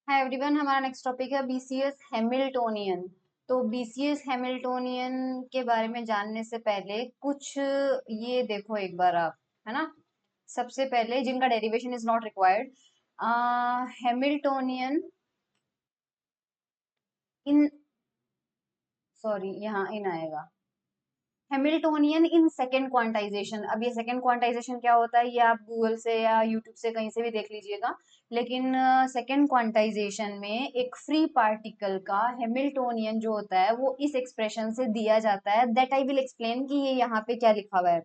Hi everyone, हमारा next topic है BCS Hamiltonian. तो बीसीएस हैमिल्टोनियन के बारे में जानने से पहले कुछ ये देखो एक बार आप, है ना। सबसे पहले जिनका derivation is not required, Hamiltonian in, sorry यहाँ इन आएगा हैमिल्टोनियन इन सेकेंड क्वांटाइजेशन। अब ये सेकेंड क्वांटाइजेशन क्या होता है ये आप गूगल से या यूट्यूब से कहीं से भी देख लीजिएगा। लेकिन सेकेंड क्वांटाइजेशन में एक फ्री पार्टिकल का हैमिल्टोनियन जो होता है वो इस एक्सप्रेशन से दिया जाता है। दैट आई विल एक्सप्लेन कि ये यहाँ पे क्या लिखा हुआ है।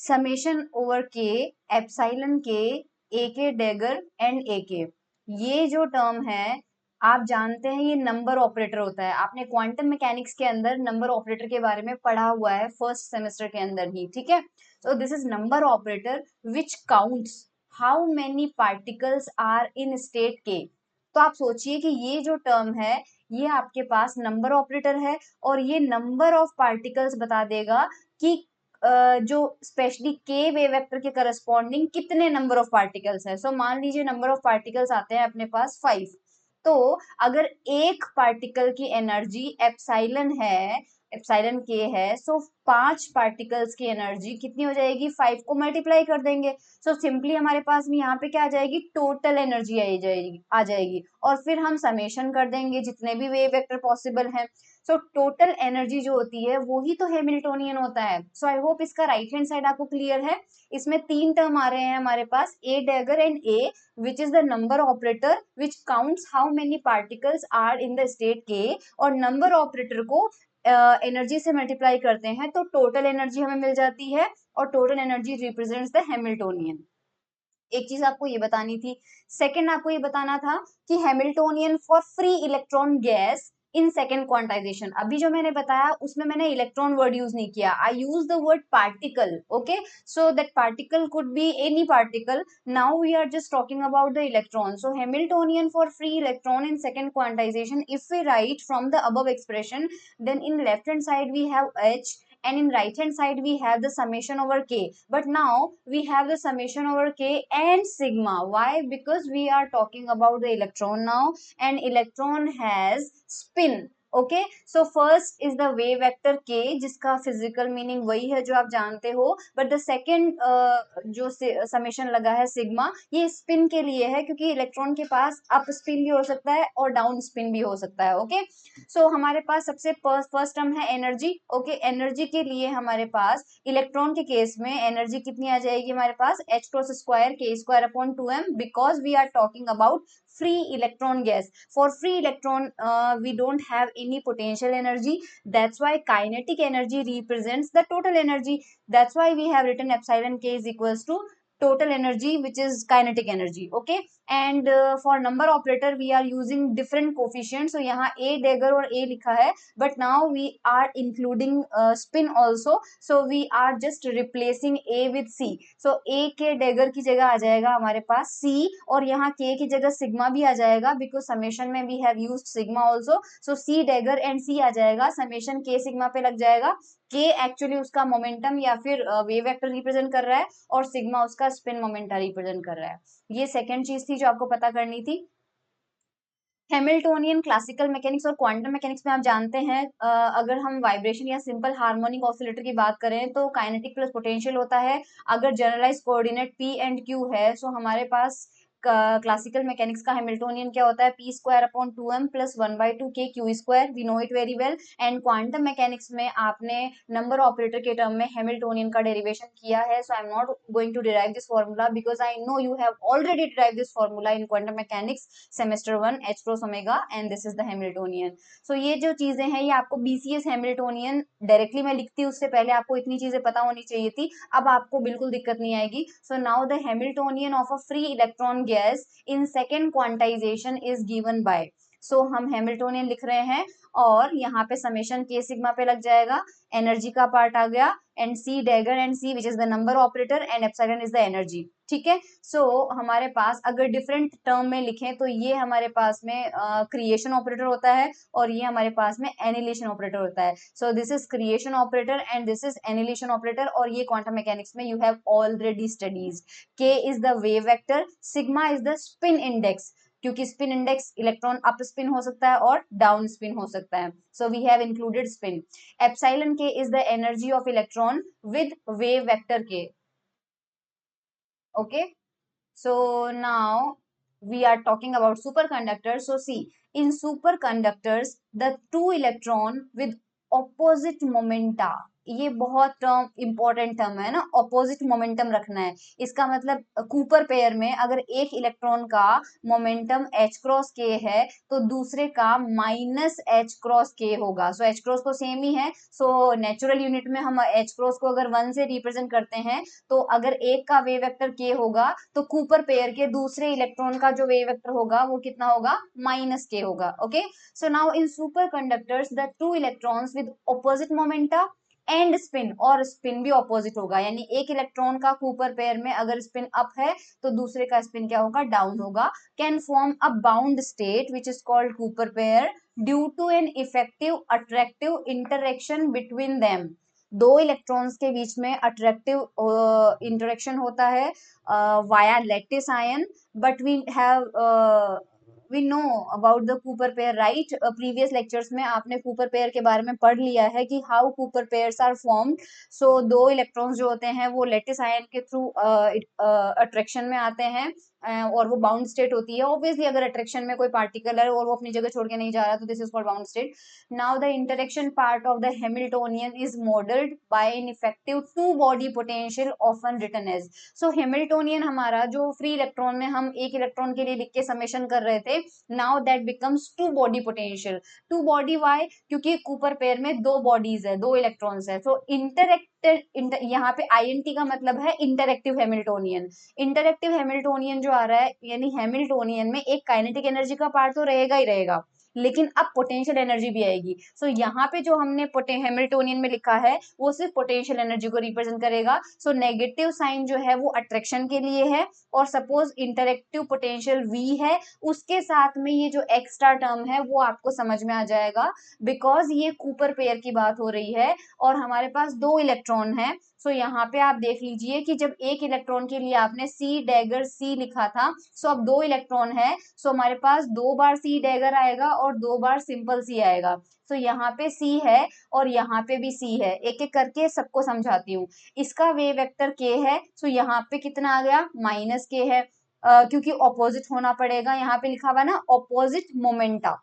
समेशन ओवर के एप्साइलन के ए के डेगर एंड ए के, ये जो टर्म है आप जानते हैं ये नंबर ऑपरेटर होता है। आपने क्वांटम मैकेनिक्स के अंदर नंबर ऑपरेटर के बारे में पढ़ा हुआ है फर्स्ट सेमेस्टर के अंदर ही, ठीक है। So this is number operator which counts how many particles are in state के। तो आप सोचिए कि ये जो टर्म है ये आपके पास नंबर ऑपरेटर है और ये नंबर ऑफ पार्टिकल्स बता देगा कि जो स्पेशली के वेव वेक्टर के करस्पॉन्डिंग कितने नंबर ऑफ पार्टिकल्स है। सो मान लीजिए नंबर ऑफ पार्टिकल्स आते हैं अपने पास 5। तो अगर एक पार्टिकल की एनर्जी एप्साइलन है, एप्साइलन के है, सो 5 पार्टिकल्स की एनर्जी कितनी हो जाएगी, 5 को मल्टीप्लाई कर देंगे। सो सिंपली हमारे पास में यहाँ पे क्या आ जाएगी, टोटल एनर्जी आ जाएगी और फिर हम समेशन कर देंगे जितने भी वेव वेक्टर पॉसिबल हैं। सो टोटल एनर्जी जो होती है वो ही तो हैमिल्टोनियन होता है। सो आई होप इसका राइट हैंड साइड आपको क्लियर है। इसमें 3 टर्म आ रहे हैं हमारे पास, A dagger and A, which is the number operator which counts how many particles are in the state K, और number operator को एनर्जी से मल्टीप्लाई करते हैं तो टोटल एनर्जी हमें मिल जाती है और total energy represents the Hamiltonian. एक चीज आपको ये बतानी थी। सेकंड आपको ये बताना था कि Hamiltonian for free electron gas in second quantization. अभी जो मैंने बताया उसमें मैंने इलेक्ट्रॉन वर्ड यूज नहीं किया, I use the word particle. Okay, so that particle could be any particle. Now we are just talking about the electron. So Hamiltonian for free electron in second quantization, if we write from the above expression, then in left hand side we have H and in right hand side we have the summation over K. But now we have the summation over K and sigma. Why? Because we are talking about the electron now and electron has spin. Okay, so first is the wave vector के जिसका physical meaning वही है जो आप जानते हो, but the second जो summation लगा है सिग्मा, ये स्पिन के लिए है क्योंकि इलेक्ट्रॉन के पास अप स्पिन भी हो सकता है और डाउन स्पिन भी हो सकता है। ओके, सो हमारे पास सबसे फर्स्ट टर्म है एनर्जी। ओके, एनर्जी के लिए हमारे पास इलेक्ट्रॉन के केस में एनर्जी कितनी आ जाएगी हमारे पास, एच क्रॉस स्क्वायर के square upon 2m, because we are talking about free electron gas. For free electron we don't have any potential energy, that's why kinetic energy represents the total energy. That's why we have written epsilon k is equals to total energy which is kinetic energy. Okay, and for number operator we are using different coefficients. So यहाँ a dagger और a लिखा है, but now we are including spin also, so we are just replacing a with c. So a के dagger की जगह आ जाएगा हमारे पास c और यहाँ k की जगह सिग्मा भी आ जाएगा बिकॉज समेशन में we have used sigma also. So c dagger and c आ जाएगा, समेशन k सिग्मा पे लग जाएगा। k एक्चुअली उसका मोमेंटम या फिर वेव वेक्टर रिप्रेजेंट कर रहा है और सिग्मा उसका स्पिन मोमेंटा रिप्रेजेंट कर रहा है। ये सेकंड चीज थी जो आपको पता करनी थी। हैमिल्टोनियन क्लासिकल मैकेनिक्स और क्वांटम मैकेनिक्स में आप जानते हैं अगर हम वाइब्रेशन या सिंपल हार्मोनिक ऑसिलेटर की बात करें तो काइनेटिक प्लस पोटेंशियल होता है। अगर generalize coordinate P and Q है सो हमारे पास क्लासिकल मैकेनिक्स का हैमिल्टोनियन क्या होता है, P square upon 2m plus 1/2 के q square, we know it very well. And quantum mechanics में आपने नंबर ऑपरेटर के टर्म में हैमिल्टोनियन का डेरिवेशन किया है, so I am not going to derive this formula because I know you have already derive this formula in quantum mechanics semester 1 H cross omega and this is the Hamiltonian. सो ये जो चीजें हैं ये आपको BCS Hamiltonian directly मैं लिखती हूँ उससे पहले आपको इतनी चीजें पता होनी चाहिए थी, अब आपको बिल्कुल दिक्कत नहीं आएगी। So now the Hamiltonian of a free electron gas in second quantization is given by, so हम हैमिल्टोनियन लिख रहे हैं और यहाँ पे समेशन के सिग्मा पे लग जाएगा, एनर्जी का पार्ट आ गया and C dagger and C which is the number operator and epsilon is the energy. ठीक है, सो हमारे पास अगर डिफरेंट टर्म में लिखें तो ये हमारे पास में क्रिएशन ऑपरेटर होता है और ये हमारे पास में एनिलेशन ऑपरेटर होता है। So this is creation operator and this is annihilation operator और ये क्वांटम मैकेनिक्स में you have already studies. K is the wave vector, sigma is the spin index. क्योंकि spin index electron up spin हो सकता है और down spin हो सकता है, so we have included spin. Epsilon K is the energy of electron with wave vector K. Okay, so now we are talking about superconductors. So see, in superconductors the two electron with opposite momenta, ये बहुत term important term है ना, opposite momentum रखना है। इसका मतलब Cooper pair में अगर एक इलेक्ट्रॉन का मोमेंटम h क्रॉस k है तो दूसरे का माइनस h क्रॉस k होगा। सो h क्रॉस तो सेम ही है, सो नेचुरल यूनिट में हम h क्रॉस को अगर 1 से रिप्रेजेंट करते हैं तो अगर एक का वेव वेक्टर k होगा तो कूपर पेयर के दूसरे इलेक्ट्रॉन का जो वेव वेक्टर होगा वो कितना होगा, माइनस k होगा। Okay, so now in super conductors the two electrons with opposite momenta and spin, और स्पिन भी ऑपोजिट होगा, यानी एक इलेक्ट्रॉन का कूपर पेयर में अगर स्पिन अप है तो दूसरे का स्पिन क्या होगा, डाउन होगा, can form a bound state which is called Cooper pair due to an effective attractive interaction between them. दो इलेक्ट्रॉन्स के बीच में अट्रैक्टिव इंटरेक्शन होता है via lattice ion, but we have we know about the Cooper pair, right? Previous lectures में आपने Cooper pair के बारे में पढ़ लिया है कि how Cooper pairs are formed. So दो इलेक्ट्रॉन्स जो होते हैं वो लैटिस आयन के थ्रू अट्रैक्शन में आते हैं और वो बाउंड स्टेट होती है। ऑब्वियसली अगर अट्रैक्शन में कोई पार्टिकल है और वो अपनी जगह छोड़ के नहीं जा रहा तो this is called bound state. Now the interaction part of the Hamiltonian is modelled by an effective two body potential often written as. So Hamiltonian हमारा जो फ्री इलेक्ट्रॉन में हम एक इलेक्ट्रॉन के लिए लिख के समेशन कर रहे थे, now that becomes two body potential. Two body why, क्योंकि कूपर पेयर में दो बॉडीज है, दो इलेक्ट्रॉन्स है। सो इंटरेक्टेड, यहाँ पे INT का मतलब है इंटरेक्टिव हैमिल्टोनियन। इंटरेक्टिव हैमिल्टोनियन जो आ रहा है, यानी हैमिल्टोनियन में एक काइनेटिक एनर्जी का पार्ट तो रहेगा ही रहेगा, लेकिन अब पोटेंशियल एनर्जी भी आएगी। सो यहाँ पे जो हमने हैमिल्टोनियन में लिखा है वो सिर्फ पोटेंशियल एनर्जी को रिप्रेजेंट करेगा। सो नेगेटिव साइन जो है वो अट्रैक्शन के लिए है, और सपोज इंटरेक्टिव पोटेंशियल V है, उसके साथ में ये जो एक्स्ट्रा टर्म है वो आपको समझ में आ जाएगा, बिकॉज ये कूपर पेयर की बात हो रही है और हमारे पास दो इलेक्ट्रॉन है। सो यहाँ पे आप देख लीजिए कि जब एक इलेक्ट्रॉन के लिए आपने C डैगर C लिखा था, सो अब दो इलेक्ट्रॉन है, सो हमारे पास दो बार C डैगर आएगा और दो बार सिंपल C आएगा। सो यहाँ पे C है और यहाँ पे भी C है, एक एक करके सबको समझाती हूँ। इसका वेव वेक्टर k है, सो यहाँ पे कितना आ गया, माइनस k है, क्योंकि ऑपोजिट होना पड़ेगा, यहाँ पे लिखा हुआ ना opposite momenta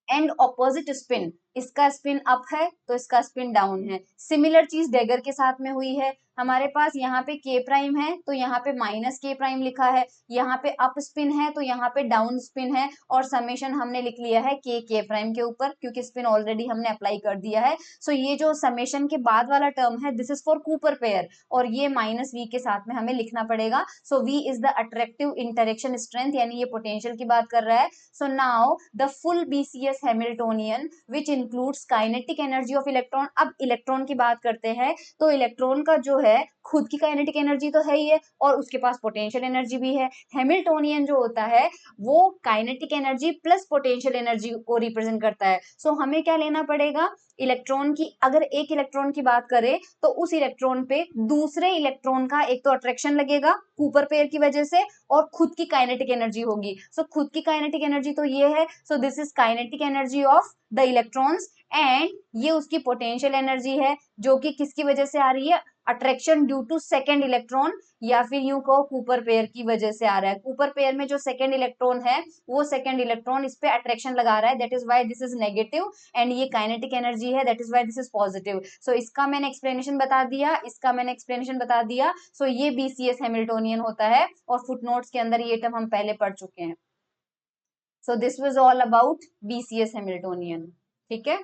and opposite spin. इसका स्पिन अप है तो इसका स्पिन डाउन है। सिमिलर चीज डैगर के साथ में हुई है, हमारे पास यहाँ पे k प्राइम है तो यहाँ पे माइनस k प्राइम लिखा है, यहाँ पे अप स्पिन है तो यहाँ पे डाउन स्पिन है, और समेशन हमने लिख लिया है k प्राइम के ऊपर, क्योंकि स्पिन ऑलरेडी हमने अप्लाई कर दिया है। सो ये जो समेशन के बाद वाला टर्म है this is for Cooper pair, और ये माइनस v के साथ में हमें लिखना पड़ेगा। सो v is the attractive interaction strength, यानी ये पोटेंशियल की बात कर रहा है। सो now the full BCS Hamiltonian which includes kinetic energy of electron. अब इलेक्ट्रॉन की बात करते हैं तो इलेक्ट्रॉन का जो है खुद की काइनेटिक एनर्जी तो है ही है और उसके पास पोटेंशियल एनर्जी भी है। हैमिल्टोनियन जो होता है वो kinetic energy plus potential energy को रिप्रेजेंट करता है। सो हमें क्या लेना पड़ेगा, इलेक्ट्रॉन की, अगर एक इलेक्ट्रॉन की बात करें तो उस इलेक्ट्रॉन पे दूसरे इलेक्ट्रॉन का एक तो अट्रैक्शन लगेगा कूपर पेयर की वजह से, और खुद की काइनेटिक एनर्जी होगी। सो खुद की काइनेटिक एनर्जी तो ये है, so this is kinetic energy of the electrons, and ये उसकी पोटेंशियल एनर्जी है जो कि किसकी वजह से आ रही है, attraction due to second electron, या फिर यूं कहो कूपर पेयर की वजह से आ रहा है। कूपर पेयर में जो सेकेंड इलेक्ट्रॉन है वो सेकेंड इलेक्ट्रॉन इस पे अट्रैक्शन लगा रहा है, that is why this is negative, and ये काइनेटिक एनर्जी है, that is why this is positive. So इसका मैंने एक्सप्लेनेशन बता दिया, इसका मैंने एक्सप्लेनेशन बता दिया। सो ये BCS हैमिल्टोनियन होता है, और फुटनोट्स के अंदर ये टर्म हम पहले पढ़ चुके हैं। So this was all about BCS Hamiltonian. ठीक है।